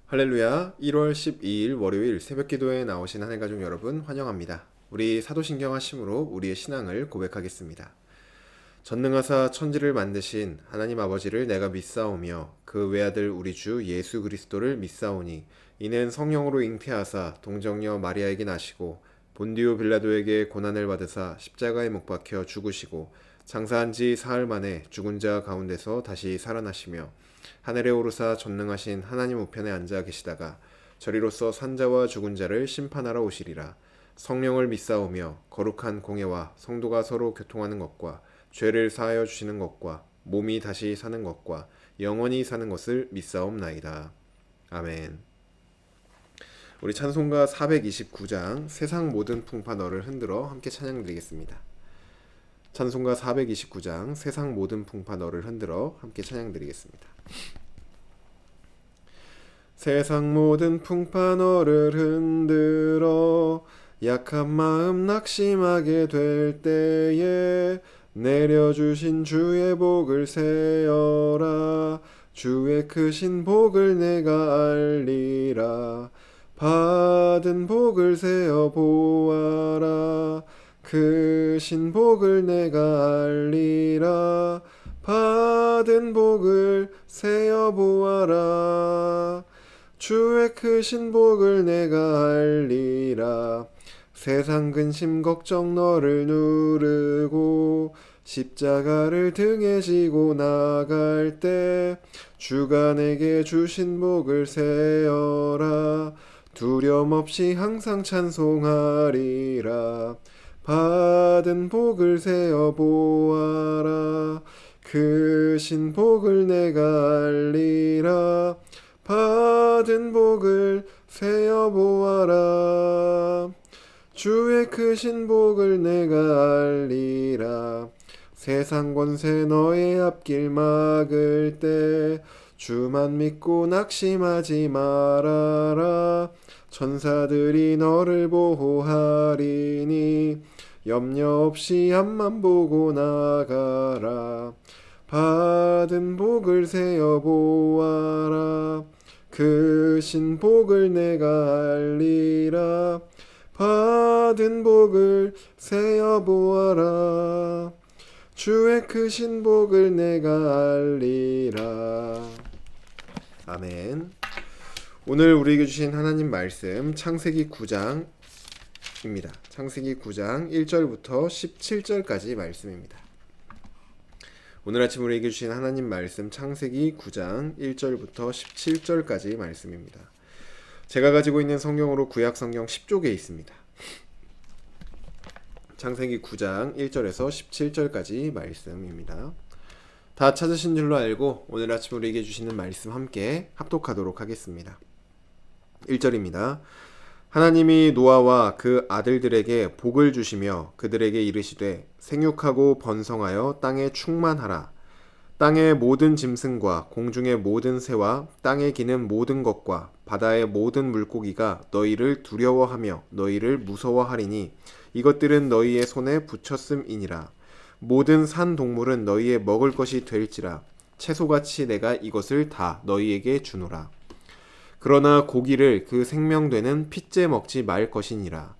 할렐루야. 1월 12일 월요일 새벽기도에 나오신 하늘가족 여러분 환영합니다. 우리 사도신경 하심으로 우리의 신앙을 고백하겠습니다. 전능하사 천지를 만드신 하나님 아버지를 내가 믿사오며 그 외아들 우리 주 예수 그리스도를 믿사오니 이는 성령으로 잉태하사 동정녀 마리아에게 나시고 본디오 빌라도에게 고난을 받으사 십자가에 못 박혀 죽으시고 장사한 지 사흘 만에 죽은 자 가운데서 다시 살아나시며 하늘에 오르사 전능하신 하나님 우편에 앉아 계시다가 저리로서 산자와 죽은 자를 심판하러 오시리라. 성령을 믿사오며 거룩한 공예와 성도가 서로 교통하는 것과 죄를 사하여 주시는 것과 몸이 다시 사는 것과 영원히 사는 것을 믿사옵나이다. 아멘. 우리 찬송가 429장 세상 모든 풍파 너를 흔들어 함께 찬양드리겠습니다. 찬송가 429장 세상 모든 풍파 너를 흔들어 함께 찬양드리겠습니다. 세상 모든 풍파 너를 흔들어 약한 마음 낙심하게 될 때에 내려주신 주의 복을 세어라. 주의 크신 복을 내가 알리라. 받은 복을 세어 보아라. 크신 복을 내가 알리라. 받은 복을 세어 보아라. 주의 크신 복을 내가 알리라. 세상 근심 걱정 너를 누르고 십자가를 등에 지고 나갈 때 주가 내게 주신 복을 세어라. 두려움 없이 항상 찬송하리라. 받은 복을 세어 보아라. 크신 복을 내가 알리라. 받은 복을 세어 보아라. 주의 크신 복을 내가 알리라. 세상 권세 너의 앞길 막을 때 주만 믿고 낙심하지 말아라. 천사들이 너를 보호하리니 염려 없이 앞만 보고 나가라. 받은 복을 세어 보아라. 크신 복을 내가 알리라. 받은 복을 세어 보아라. 주의 크신 복을 내가 알리라. 아멘. 오늘 우리에게 주신 하나님 말씀 창세기 9장입니다. 창세기 9장 1절부터 17절까지 말씀입니다. 오늘 아침 우리에게 주신 하나님 말씀 창세기 9장 1절부터 17절까지 말씀입니다. 제가 가지고 있는 성경으로 구약 성경 10쪽에 있습니다. 창세기 9장 1절에서 17절까지 말씀입니다. 다 찾으신 줄로 알고 오늘 아침 우리에게 주시는 말씀 함께 합독하도록 하겠습니다. 1절입니다. 하나님이 노아와 그 아들들에게 복을 주시며 그들에게 이르시되 생육하고 번성하여 땅에 충만하라. 땅의 모든 짐승과 공중의 모든 새와 땅에 기는 모든 것과 바다의 모든 물고기가 너희를 두려워하며 너희를 무서워하리니 이것들은 너희의 손에 붙였음이니라. 모든 산 동물은 너희의 먹을 것이 될지라. 채소같이 내가 이것을 다 너희에게 주노라. 그러나 고기를 그 생명되는 핏째 먹지 말 것이니라.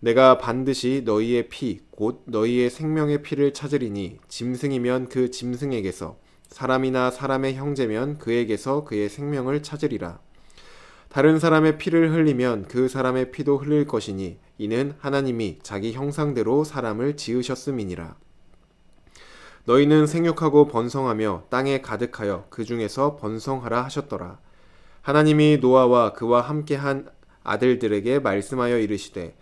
내가 반드시 너희의 피 곧 너희의 생명의 피를 찾으리니 짐승이면 그 짐승에게서 사람이나 사람의 형제면 그에게서 그의 생명을 찾으리라. 다른 사람의 피를 흘리면 그 사람의 피도 흘릴 것이니 이는 하나님이 자기 형상대로 사람을 지으셨음이니라. 너희는 생육하고 번성하며 땅에 가득하여 그 중에서 번성하라 하셨더라. 하나님이 노아와 그와 함께한 아들들에게 말씀하여 이르시되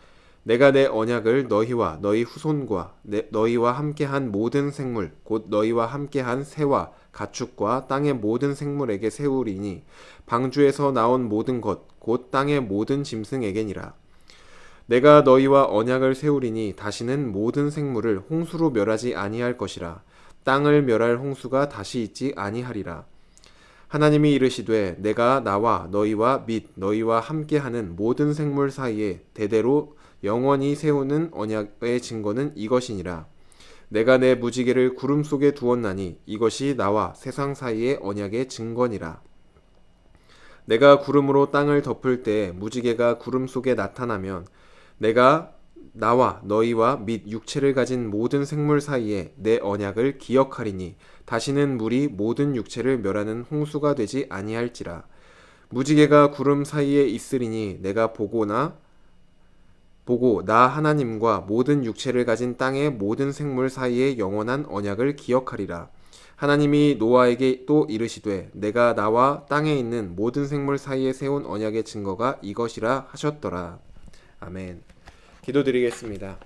내가 내 언약을 너희와 너희 후손과 너희와 함께한 모든 생물 곧 너희와 함께한 새와 가축과 땅의 모든 생물에게 세우리니 방주에서 나온 모든 것 곧 땅의 모든 짐승에게니라. 내가 너희와 언약을 세우리니 다시는 모든 생물을 홍수로 멸하지 아니할 것이라. 땅을 멸할 홍수가 다시 있지 아니하리라. 하나님이 이르시되 내가 나와 너희와 및 너희와 함께하는 모든 생물 사이에 대대로 영원히 세우는 언약의 증거는 이것이니라. 내가 내 무지개를 구름 속에 두었나니 이것이 나와 세상 사이의 언약의 증거니라. 내가 구름으로 땅을 덮을 때 무지개가 구름 속에 나타나면 내가 나와 너희와 및 육체를 가진 모든 생물 사이에 내 언약을 기억하리니 다시는 물이 모든 육체를 멸하는 홍수가 되지 아니할지라. 무지개가 구름 사이에 있으리니 내가 보고 나 하나님과 모든 육체를 가진 땅의 모든 생물 사이에 영원한 언약을 기억하리라. 하나님이 노아에게 또 이르시되 내가 나와 땅에 있는 모든 생물 사이에 세운 언약의 증거가 이것이라 하셨더라. 아멘. 기도드리겠습니다.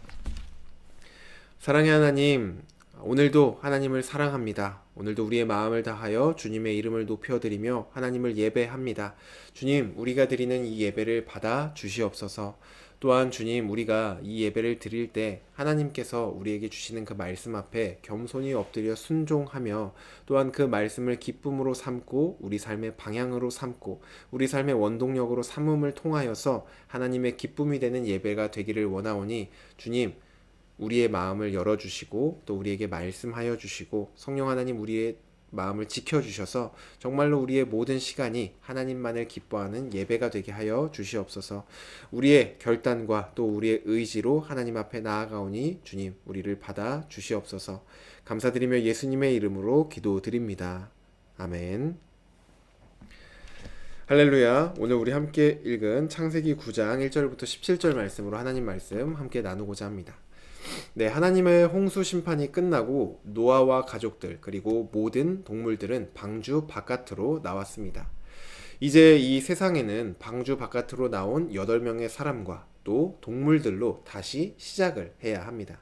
사랑의 하나님, 오늘도 하나님을 사랑합니다. 오늘도 우리의 마음을 다하여 주님의 이름을 높여드리며 하나님을 예배합니다. 주님, 우리가 드리는 이 예배를 받아 주시옵소서. 또한 주님, 우리가 이 예배를 드릴 때 하나님께서 우리에게 주시는 그 말씀 앞에 겸손히 엎드려 순종하며 또한 그 말씀을 기쁨으로 삼고 우리 삶의 방향으로 삼고 우리 삶의 원동력으로 삼음을 통하여서 하나님의 기쁨이 되는 예배가 되기를 원하오니 주님, 우리의 마음을 열어주시고 또 우리에게 말씀하여 주시고 성령 하나님 우리의 마음을 지켜주셔서 정말로 우리의 모든 시간이 하나님만을 기뻐하는 예배가 되게 하여 주시옵소서. 우리의 결단과 또 우리의 의지로 하나님 앞에 나아가오니 주님 우리를 받아 주시옵소서. 감사드리며 예수님의 이름으로 기도드립니다. 아멘. 할렐루야. 오늘 우리 함께 읽은 창세기 9장 1절부터 17절 말씀으로 하나님 말씀 함께 나누고자 합니다. 네, 하나님의 홍수 심판이 끝나고 노아와 가족들 그리고 모든 동물들은 방주 바깥으로 나왔습니다. 이제 이 세상에는 방주 바깥으로 나온 8명의 사람과 또 동물들로 다시 시작을 해야 합니다.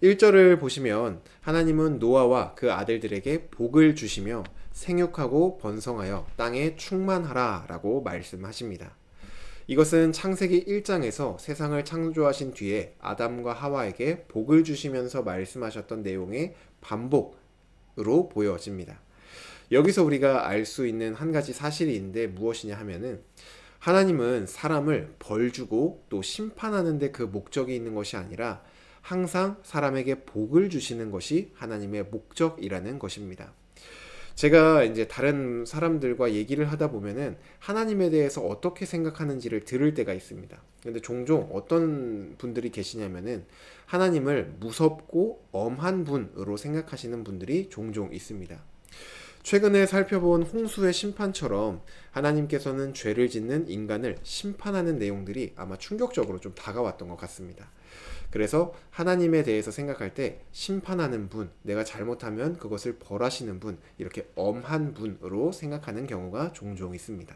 1절을 보시면 하나님은 노아와 그 아들들에게 복을 주시며 생육하고 번성하여 땅에 충만하라 라고 말씀하십니다. 이것은 창세기 1장에서 세상을 창조하신 뒤에 아담과 하와에게 복을 주시면서 말씀하셨던 내용의 반복으로 보여집니다. 여기서 우리가 알 수 있는 한 가지 사실이 있는데 무엇이냐 하면은 하나님은 사람을 벌 주고 또 심판하는 데 그 목적이 있는 것이 아니라 항상 사람에게 복을 주시는 것이 하나님의 목적이라는 것입니다. 제가 이제 다른 사람들과 얘기를 하다 보면은 하나님에 대해서 어떻게 생각하는지를 들을 때가 있습니다. 근데 종종 어떤 분들이 계시냐면은 하나님을 무섭고 엄한 분으로 생각하시는 분들이 종종 있습니다. 최근에 살펴본 홍수의 심판처럼 하나님께서는 죄를 짓는 인간을 심판하는 내용들이 아마 충격적으로 좀 다가왔던 것 같습니다. 그래서 하나님에 대해서 생각할 때 심판하는 분, 내가 잘못하면 그것을 벌하시는 분, 이렇게 엄한 분으로 생각하는 경우가 종종 있습니다.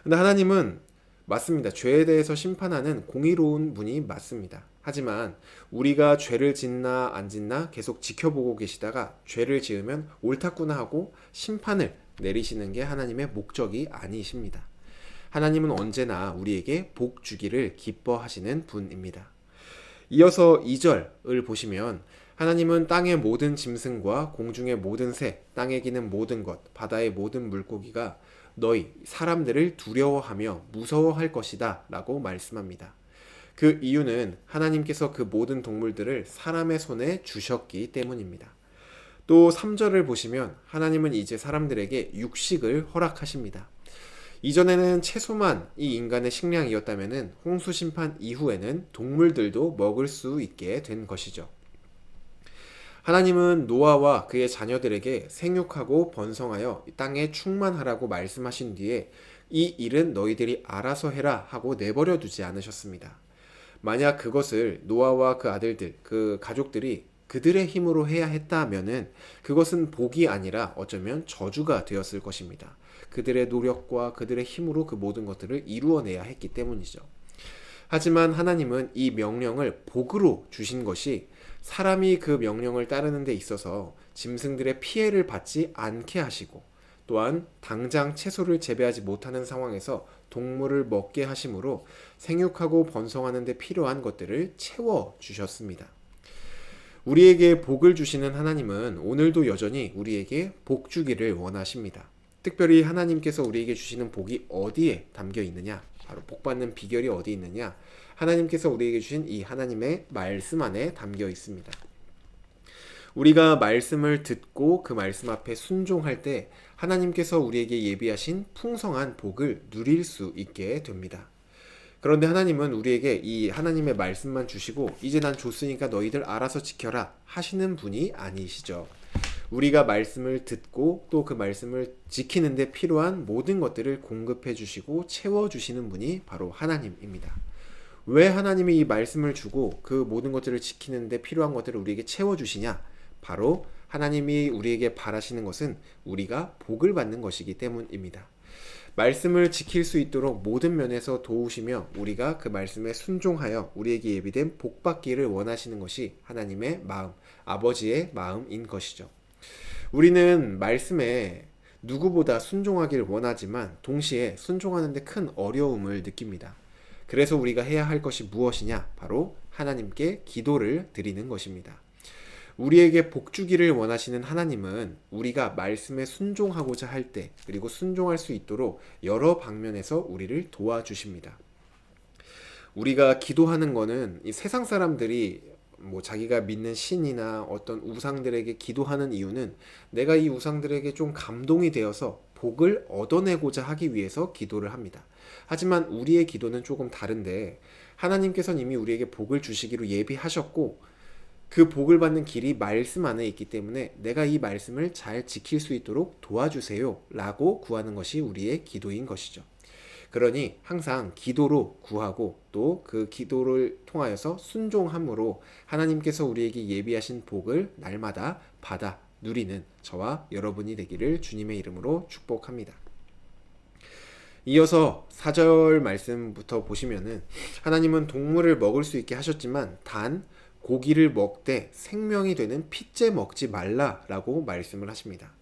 근데 하나님은 맞습니다. 죄에 대해서 심판하는 공의로운 분이 맞습니다. 하지만 우리가 죄를 짓나 안 짓나 계속 지켜보고 계시다가 죄를 지으면 옳았구나 하고 심판을 내리시는 게 하나님의 목적이 아니십니다. 하나님은 언제나 우리에게 복 주기를 기뻐하시는 분입니다. 이어서 2절을 보시면 하나님은 땅의 모든 짐승과 공중의 모든 새, 땅에 기는 모든 것, 바다의 모든 물고기가 너희 사람들을 두려워하며 무서워할 것이다 라고 말씀합니다. 그 이유는 하나님께서 그 모든 동물들을 사람의 손에 주셨기 때문입니다. 또 3절을 보시면 하나님은 이제 사람들에게 육식을 허락하십니다. 이전에는 채소만 이 인간의 식량이었다면 홍수 심판 이후에는 동물들도 먹을 수 있게 된 것이죠. 하나님은 노아와 그의 자녀들에게 생육하고 번성하여 땅에 충만하라고 말씀하신 뒤에 이 일은 너희들이 알아서 해라 하고 내버려 두지 않으셨습니다. 만약 그것을 노아와 그 아들들, 그 가족들이 그들의 힘으로 해야 했다면은 그것은 복이 아니라 어쩌면 저주가 되었을 것입니다. 그들의 노력과 그들의 힘으로 그 모든 것들을 이루어내야 했기 때문이죠. 하지만 하나님은 이 명령을 복으로 주신 것이 사람이 그 명령을 따르는 데 있어서 짐승들의 피해를 받지 않게 하시고 또한 당장 채소를 재배하지 못하는 상황에서 동물을 먹게 하심으로 생육하고 번성하는 데 필요한 것들을 채워 주셨습니다. 우리에게 복을 주시는 하나님은 오늘도 여전히 우리에게 복 주기를 원하십니다. 특별히 하나님께서 우리에게 주시는 복이 어디에 담겨 있느냐? 바로 복받는 비결이 어디 있느냐? 하나님께서 우리에게 주신 이 하나님의 말씀 안에 담겨 있습니다. 우리가 말씀을 듣고 그 말씀 앞에 순종할 때 하나님께서 우리에게 예비하신 풍성한 복을 누릴 수 있게 됩니다. 그런데 하나님은 우리에게 이 하나님의 말씀만 주시고 이제 난 줬으니까 너희들 알아서 지켜라 하시는 분이 아니시죠. 우리가 말씀을 듣고 또 그 말씀을 지키는 데 필요한 모든 것들을 공급해 주시고 채워 주시는 분이 바로 하나님입니다. 왜 하나님이 이 말씀을 주고 그 모든 것들을 지키는 데 필요한 것들을 우리에게 채워 주시냐? 바로 하나님이 우리에게 바라시는 것은 우리가 복을 받는 것이기 때문입니다. 말씀을 지킬 수 있도록 모든 면에서 도우시며 우리가 그 말씀에 순종하여 우리에게 예비된 복 받기를 원하시는 것이 하나님의 마음, 아버지의 마음인 것이죠. 우리는 말씀에 누구보다 순종하기를 원하지만 동시에 순종하는 데 큰 어려움을 느낍니다. 그래서 우리가 해야 할 것이 무엇이냐? 바로 하나님께 기도를 드리는 것입니다. 우리에게 복 주기를 원하시는 하나님은 우리가 말씀에 순종하고자 할 때 그리고 순종할 수 있도록 여러 방면에서 우리를 도와주십니다. 우리가 기도하는 거는 이 세상 사람들이 자기가 믿는 신이나 어떤 우상들에게 기도하는 이유는 내가 이 우상들에게 좀 감동이 되어서 복을 얻어내고자 하기 위해서 기도를 합니다. 하지만 우리의 기도는 조금 다른데 하나님께서는 이미 우리에게 복을 주시기로 예비하셨고 그 복을 받는 길이 말씀 안에 있기 때문에 내가 이 말씀을 잘 지킬 수 있도록 도와주세요 라고 구하는 것이 우리의 기도인 것이죠. 그러니 항상 기도로 구하고 또 그 기도를 통하여서 순종함으로 하나님께서 우리에게 예비하신 복을 날마다 받아 누리는 저와 여러분이 되기를 주님의 이름으로 축복합니다. 이어서 4절 말씀부터 보시면은 하나님은 동물을 먹을 수 있게 하셨지만 단 고기를 먹되 생명이 되는 피째 먹지 말라라고 말씀을 하십니다.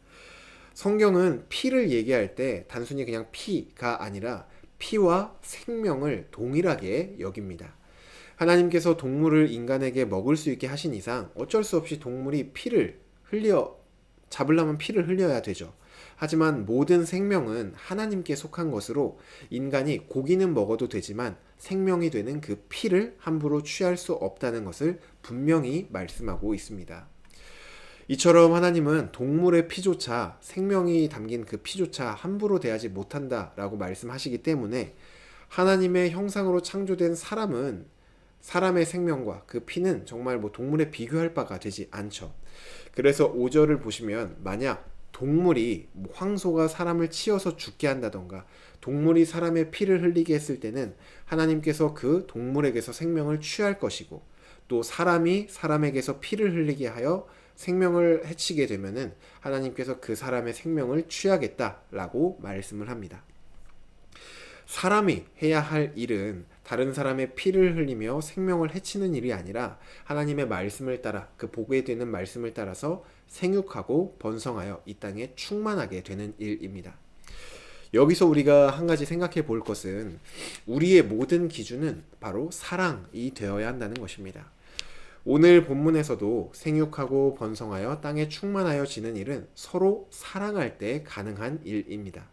성경은 피를 얘기할 때 단순히 그냥 피가 아니라 피와 생명을 동일하게 여깁니다. 하나님께서 동물을 인간에게 먹을 수 있게 하신 이상 어쩔 수 없이 동물이 피를 잡으려면 피를 흘려야 되죠. 하지만 모든 생명은 하나님께 속한 것으로 인간이 고기는 먹어도 되지만 생명이 되는 그 피를 함부로 취할 수 없다는 것을 분명히 말씀하고 있습니다. 이처럼 하나님은 동물의 피조차 생명이 담긴 그 피조차 함부로 대하지 못한다라고 말씀하시기 때문에 하나님의 형상으로 창조된 사람은 사람의 생명과 그 피는 정말 동물에 비교할 바가 되지 않죠. 그래서 5절을 보시면 만약 동물이 황소가 사람을 치어서 죽게 한다던가 동물이 사람의 피를 흘리게 했을 때는 하나님께서 그 동물에게서 생명을 취할 것이고 또 사람이 사람에게서 피를 흘리게 하여 생명을 해치게 되면은 하나님께서 그 사람의 생명을 취하겠다라고 말씀을 합니다. 사람이 해야 할 일은 다른 사람의 피를 흘리며 생명을 해치는 일이 아니라 하나님의 말씀을 따라 그 복에 되는 말씀을 따라서 생육하고 번성하여 이 땅에 충만하게 되는 일입니다. 여기서 우리가 한 가지 생각해 볼 것은 우리의 모든 기준은 바로 사랑이 되어야 한다는 것입니다. 오늘 본문에서도 생육하고 번성하여 땅에 충만하여 지는 일은 서로 사랑할 때 가능한 일입니다.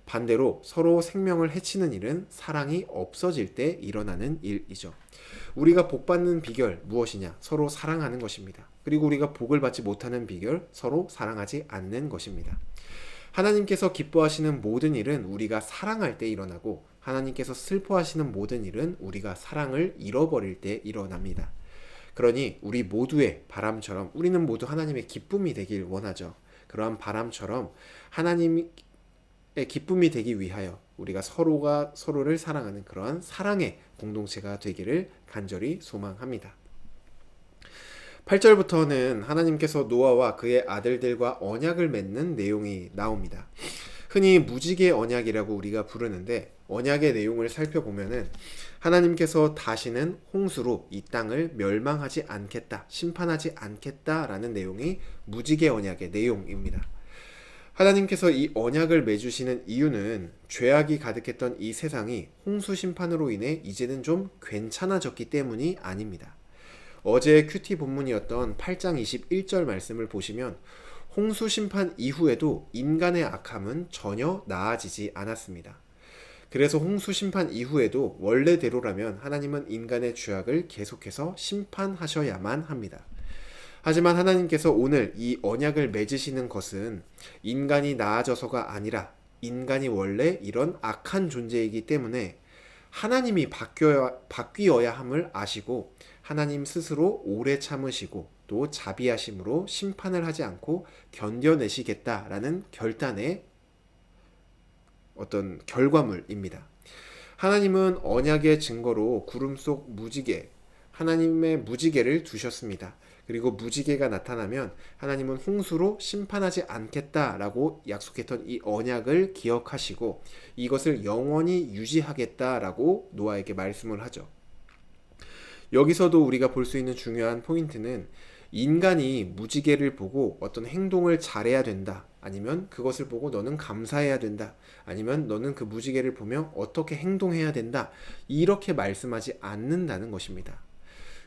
반대로 서로 생명을 해치는 일은 사랑이 없어질 때 일어나는 일이죠. 우리가 복받는 비결 무엇이냐? 서로 사랑하는 것입니다. 그리고 우리가 복을 받지 못하는 비결 서로 사랑하지 않는 것입니다. 하나님께서 기뻐하시는 모든 일은 우리가 사랑할 때 일어나고 하나님께서 슬퍼하시는 모든 일은 우리가 사랑을 잃어버릴 때 일어납니다. 그러니 우리 모두의 바람처럼 우리는 모두 하나님의 기쁨이 되길 원하죠. 그러한 바람처럼 하나님의 기쁨이 되기 위하여 우리가 서로가 서로를 사랑하는 그러한 사랑의 공동체가 되기를 간절히 소망합니다. 8절부터는 하나님께서 노아와 그의 아들들과 언약을 맺는 내용이 나옵니다. 흔히 무지개 언약이라고 우리가 부르는데 언약의 내용을 살펴보면은 하나님께서 다시는 홍수로 이 땅을 멸망하지 않겠다, 심판하지 않겠다라는 내용이 무지개 언약의 내용입니다. 하나님께서 이 언약을 맺으시는 이유는 죄악이 가득했던 이 세상이 홍수 심판으로 인해 이제는 좀 괜찮아졌기 때문이 아닙니다. 어제 큐티 본문이었던 8장 21절 말씀을 보시면 홍수 심판 이후에도 인간의 악함은 전혀 나아지지 않았습니다. 그래서 홍수 심판 이후에도 원래대로라면 하나님은 인간의 죄악을 계속해서 심판하셔야만 합니다. 하지만 하나님께서 오늘 이 언약을 맺으시는 것은 인간이 나아져서가 아니라 인간이 원래 이런 악한 존재이기 때문에 하나님이 바뀌어야 함을 아시고 하나님 스스로 오래 참으시고 또 자비하심으로 심판을 하지 않고 견뎌내시겠다라는 결단의 어떤 결과물입니다. 하나님은 언약의 증거로 구름 속 무지개, 하나님의 무지개를 두셨습니다. 그리고 무지개가 나타나면 하나님은 홍수로 심판하지 않겠다라고 약속했던 이 언약을 기억하시고 이것을 영원히 유지하겠다라고 노아에게 말씀을 하죠. 여기서도 우리가 볼 수 있는 중요한 포인트는 인간이 무지개를 보고 어떤 행동을 잘해야 된다. 아니면 그것을 보고 너는 감사해야 된다. 아니면 너는 그 무지개를 보며 어떻게 행동해야 된다. 이렇게 말씀하지 않는다는 것입니다.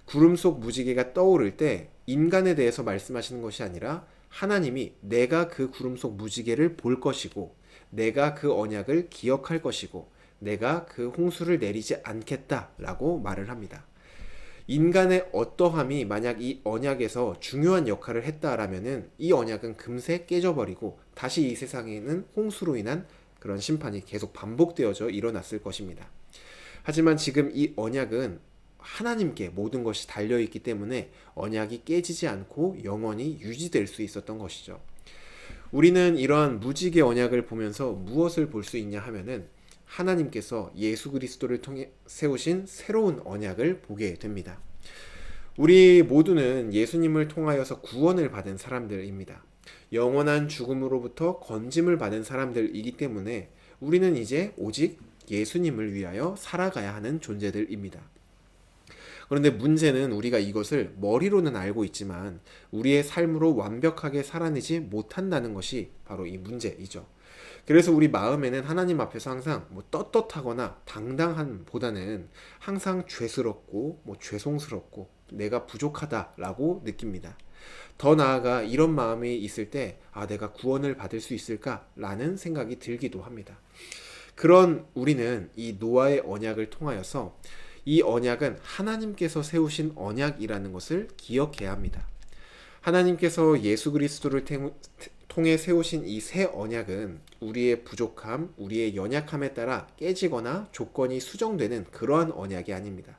구름 속 무지개가 떠오를 때 인간에 대해서 말씀하시는 것이 아니라 하나님이 내가 그 구름 속 무지개를 볼 것이고 내가 그 언약을 기억할 것이고 내가 그 홍수를 내리지 않겠다라고 말을 합니다. 인간의 어떠함이 만약 이 언약에서 중요한 역할을 했다라면은 이 언약은 금세 깨져버리고 다시 이 세상에는 홍수로 인한 그런 심판이 계속 반복되어져 일어났을 것입니다. 하지만 지금 이 언약은 하나님께 모든 것이 달려있기 때문에 언약이 깨지지 않고 영원히 유지될 수 있었던 것이죠. 우리는 이러한 무지개 언약을 보면서 무엇을 볼 수 있냐 하면은 하나님께서 예수 그리스도를 통해 세우신 새로운 언약을 보게 됩니다. 우리 모두는 예수님을 통하여서 구원을 받은 사람들입니다. 영원한 죽음으로부터 건짐을 받은 사람들이기 때문에 우리는 이제 오직 예수님을 위하여 살아가야 하는 존재들입니다. 그런데 문제는 우리가 이것을 머리로는 알고 있지만 우리의 삶으로 완벽하게 살아내지 못한다는 것이 바로 이 문제이죠. 그래서 우리 마음에는 하나님 앞에서 항상 떳떳하거나 당당함보다는 항상 죄스럽고 죄송스럽고 내가 부족하다라고 느낍니다. 더 나아가 이런 마음이 있을 때 내가 구원을 받을 수 있을까라는 생각이 들기도 합니다. 그런 우리는 이 노아의 언약을 통하여서 이 언약은 하나님께서 세우신 언약이라는 것을 기억해야 합니다. 하나님께서 예수 그리스도를 통해 세우신 이 새 언약은 우리의 부족함, 우리의 연약함에 따라 깨지거나 조건이 수정되는 그러한 언약이 아닙니다.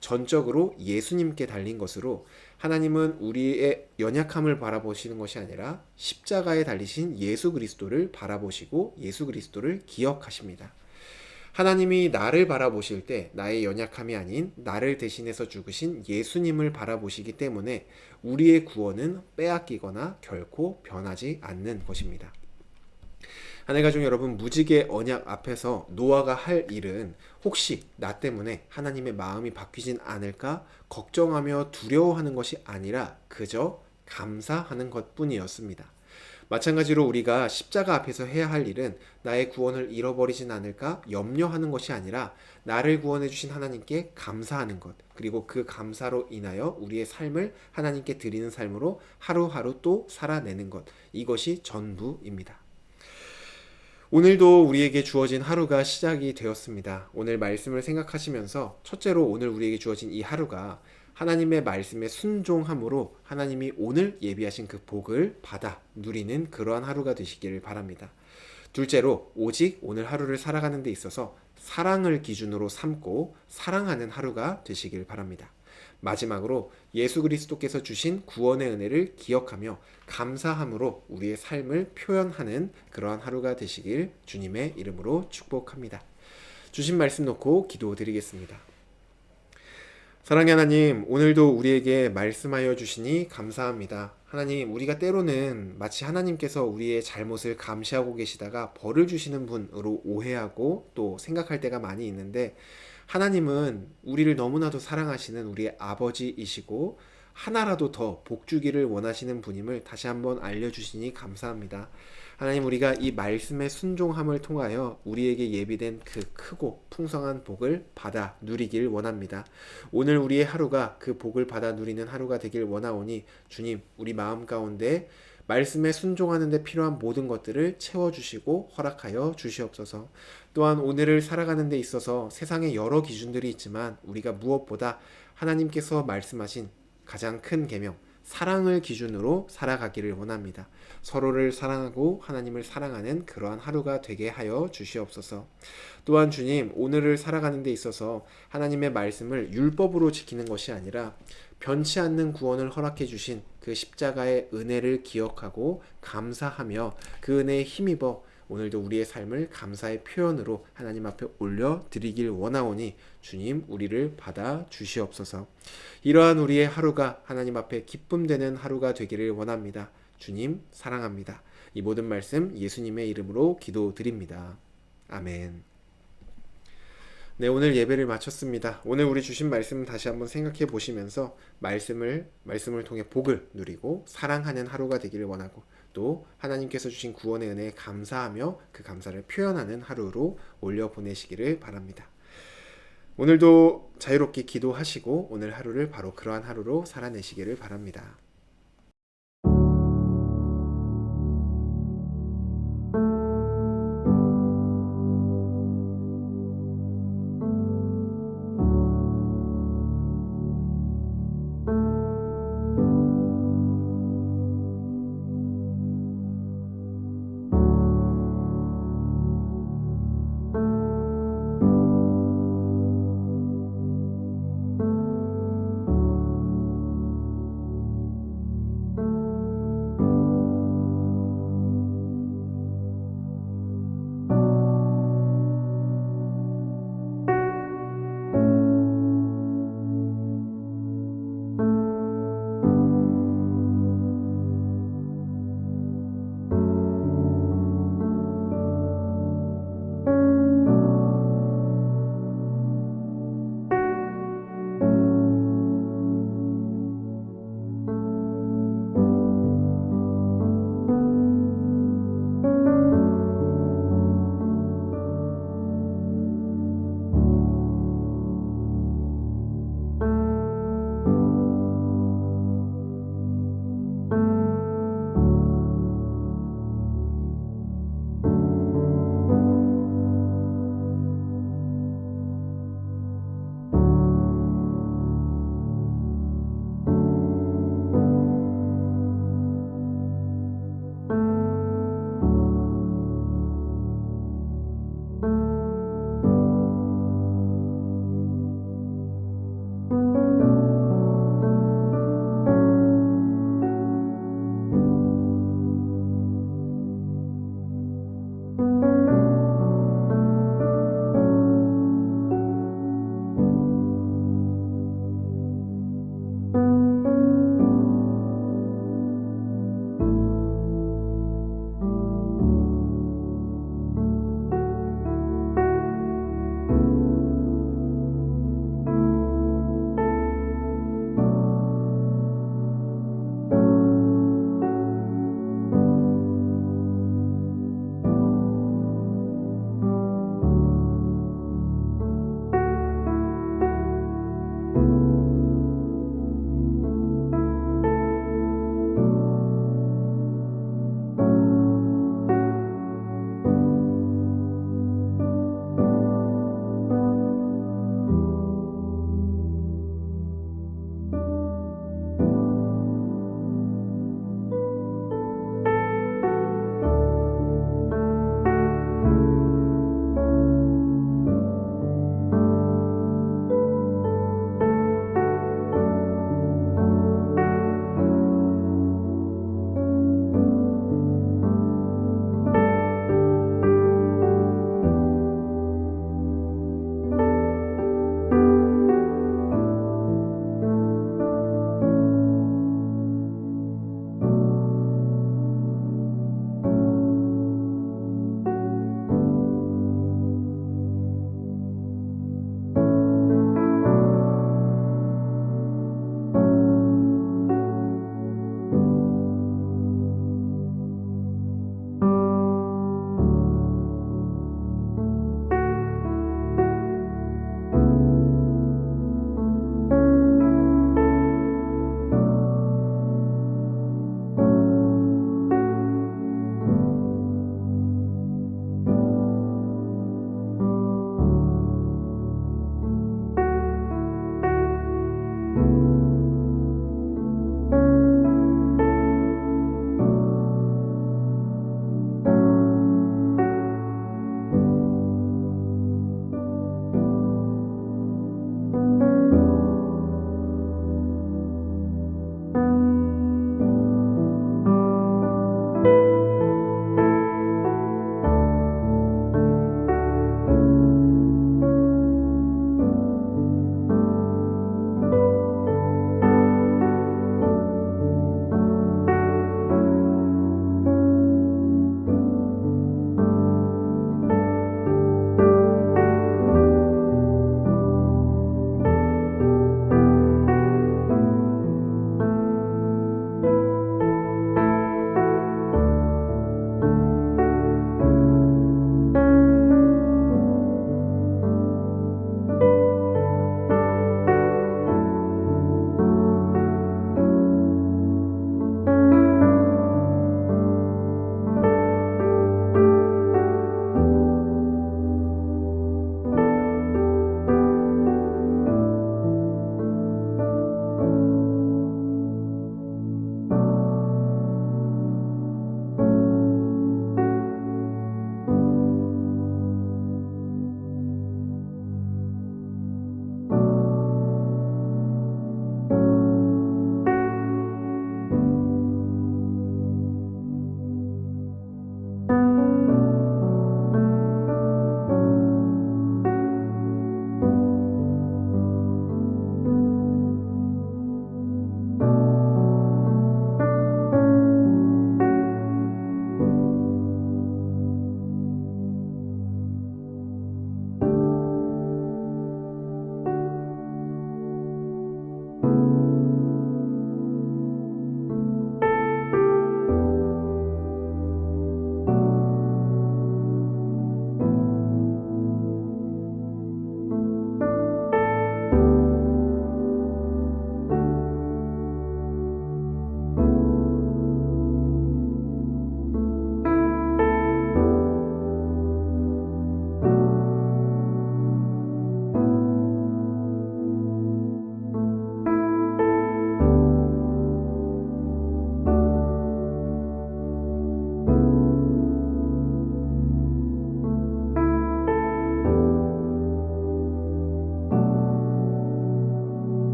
전적으로 예수님께 달린 것으로 하나님은 우리의 연약함을 바라보시는 것이 아니라 십자가에 달리신 예수 그리스도를 바라보시고 예수 그리스도를 기억하십니다. 하나님이 나를 바라보실 때 나의 연약함이 아닌 나를 대신해서 죽으신 예수님을 바라보시기 때문에 우리의 구원은 빼앗기거나 결코 변하지 않는 것입니다. 하늘 가족 여러분, 무지개 언약 앞에서 노아가 할 일은 혹시 나 때문에 하나님의 마음이 바뀌진 않을까 걱정하며 두려워하는 것이 아니라 그저 감사하는 것뿐이었습니다. 마찬가지로 우리가 십자가 앞에서 해야 할 일은 나의 구원을 잃어버리진 않을까 염려하는 것이 아니라 나를 구원해 주신 하나님께 감사하는 것, 그리고 그 감사로 인하여 우리의 삶을 하나님께 드리는 삶으로 하루하루 또 살아내는 것, 이것이 전부입니다. 오늘도 우리에게 주어진 하루가 시작이 되었습니다. 오늘 말씀을 생각하시면서 첫째로 오늘 우리에게 주어진 이 하루가 하나님의 말씀에 순종함으로 하나님이 오늘 예비하신 그 복을 받아 누리는 그러한 하루가 되시기를 바랍니다. 둘째로 오직 오늘 하루를 살아가는 데 있어서 사랑을 기준으로 삼고 사랑하는 하루가 되시길 바랍니다. 마지막으로 예수 그리스도께서 주신 구원의 은혜를 기억하며 감사함으로 우리의 삶을 표현하는 그러한 하루가 되시길 주님의 이름으로 축복합니다. 주신 말씀 놓고 기도드리겠습니다. 사랑의 하나님, 오늘도 우리에게 말씀하여 주시니 감사합니다. 하나님, 우리가 때로는 마치 하나님께서 우리의 잘못을 감시하고 계시다가 벌을 주시는 분으로 오해하고 또 생각할 때가 많이 있는데, 하나님은 우리를 너무나도 사랑하시는 우리의 아버지이시고 하나라도 더 복주기를 원하시는 분임을 다시 한번 알려주시니 감사합니다. 하나님, 우리가 이 말씀의 순종함을 통하여 우리에게 예비된 그 크고 풍성한 복을 받아 누리길 원합니다. 오늘 우리의 하루가 그 복을 받아 누리는 하루가 되길 원하오니 주님, 우리 마음 가운데 말씀에 순종하는 데 필요한 모든 것들을 채워주시고 허락하여 주시옵소서. 또한 오늘을 살아가는 데 있어서 세상에 여러 기준들이 있지만 우리가 무엇보다 하나님께서 말씀하신 가장 큰 계명, 사랑을 기준으로 살아가기를 원합니다. 서로를 사랑하고 하나님을 사랑하는 그러한 하루가 되게 하여 주시옵소서. 또한 주님, 오늘을 살아가는 데 있어서 하나님의 말씀을 율법으로 지키는 것이 아니라 변치 않는 구원을 허락해 주신 그 십자가의 은혜를 기억하고 감사하며 그 은혜에 힘입어 오늘도 우리의 삶을 감사의 표현으로 하나님 앞에 올려드리길 원하오니 주님, 우리를 받아 주시옵소서. 이러한 우리의 하루가 하나님 앞에 기쁨되는 하루가 되기를 원합니다. 주님, 사랑합니다. 이 모든 말씀 예수님의 이름으로 기도드립니다. 아멘. 네, 오늘 예배를 마쳤습니다. 오늘 우리 주신 말씀 다시 한번 생각해 보시면서 말씀을 통해 복을 누리고 사랑하는 하루가 되기를 원하고, 또 하나님께서 주신 구원의 은혜에 감사하며 그 감사를 표현하는 하루로 올려 보내시기를 바랍니다. 오늘도 자유롭게 기도하시고 오늘 하루를 바로 그러한 하루로 살아내시기를 바랍니다.